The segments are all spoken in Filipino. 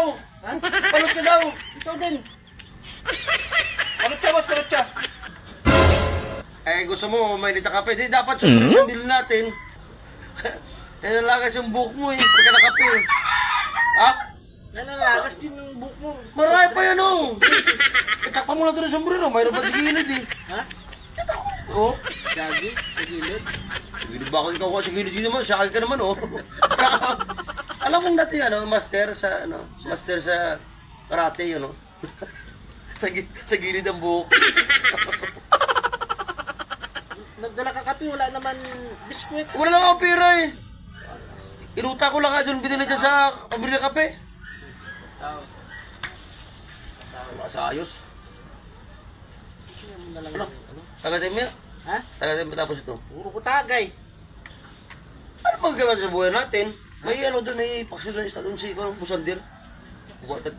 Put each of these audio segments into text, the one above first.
daw. Ha? Palot ka daw. Ikaw din. Palot siya, boss. Palot siya. Eh, gusto mo, may nita kape. Di dapat sunod sa bill natin. Eh, nalagas yung buhok mo eh. Pagka nakape. Ha? Nalalagas din ng buhok mo. Marami pa yan oh. Itakpa mo lang doon yung sombrero. Mayroon pa sa gilid eh. Ha? Oh. Gagi, sa gilid. Gilid ba ako ikaw ko sa gilid yun naman? Sa akin ka naman oh. Alam mo dati ano, master sa karate yun oh. sa gilid ang buhok. Nagdala ka kape, wala naman biskwit. Wala lang ako pera eh. Inuta ko lang nga doon binili dyan sa pabili ng kape. Wala sa ayos. Ano? Tagatin mo yan? Ha? Tagatin mo tapos ito. Puro ko tagay. Ano bang gawin sa buhay natin? May ano doon, may paksil na isa doon si Busandir. Buwatan.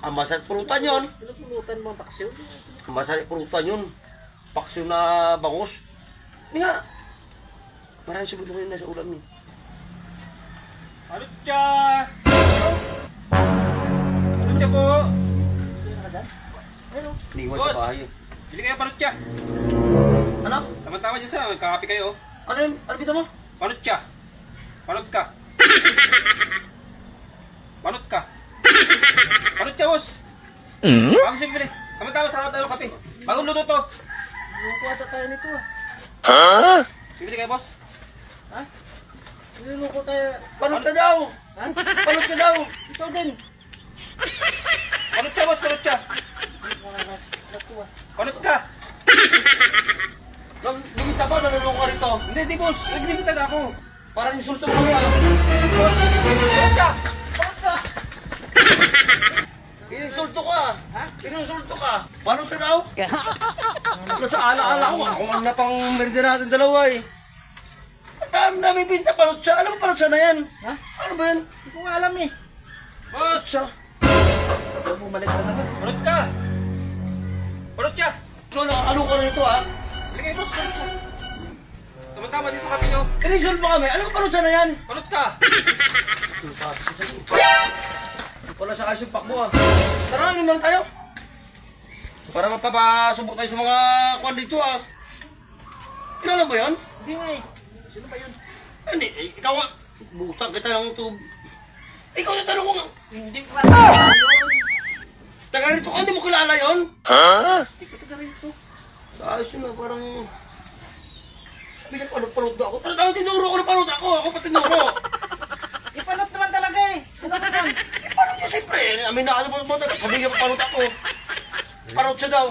Amasat pulutan yun. Pinapulutan mo ang paksiw. Amasat pulutan yun. Paksil na bangus. Hindi nga. Maraming subito ko yun nasa ulam ni. Palot siya! Palot siya po! Sino ka dyan? Ayun o. Iniwan Boss! sa bahay. Bili kayo palot siya! Ano? Tama-tama dyan sa kakapi kayo. Ano yun? Ano bita mo? Palot siya! Palot ka! Palot ka! Palot siya, boss! Bago siya bili. Tama-tama sa tayo kape. Bagong luto to. Luluko ata tayo nito ah. Bili kayo, boss. Ha? Niluluko tayo. Palot ka daw! Ha? Palot ka daw! Ikaw din. Palot siya, boss! Palot siya! Naku ah. Palot ka! Bumita ba? Nalulong ka rito. Hindi, di, boss! Nagsimitan ako. Parang insulto mo kami ah. Palot ka! Palot ka! Ininsulto ka! Ha? Ininsulto ka! Palot ka daw? Nasa ala-ala ko. Ako man na pang merida natin dalawa eh. Ang dami binta palot siya. Alam mo palot siya na yan? Ha? Ano ba yan? Hindi ko nga alam eh. Palot siya. Bumalik ka naman. Palot ka! Palot siya! Ikaw ano ka na ito ah? Bili kayo, boss! Palot siya! Tama-tama din sa kape nyo. Ininsulto mo kami. Alam mo palot siya na yan? Palot ka! Wala sa ayos yung pakbo ah. Tara, inom na lang tayo. Para mapapasubok tayo sa mga kwan dito ah. Kailan ba yan? Hindi nga eh. Sino ba yun? Hindi, ikaw nga. Busak kita ng tub. Ikaw na tanong ko nga. Hindi ko alam. Taga rito ka, hindi mo kilala yun? Hindi ko taga rito. Ayos yun ah, parang... Pinapalot-palot ako. Talagang tinuro ko na palot ako. Ako pa tinuro. Ipalot naman talaga eh. Ano ka dyan? Eh, paano niya siyempre? Amin na ako sa palot. Sabi niya palot ako. Palot siya daw.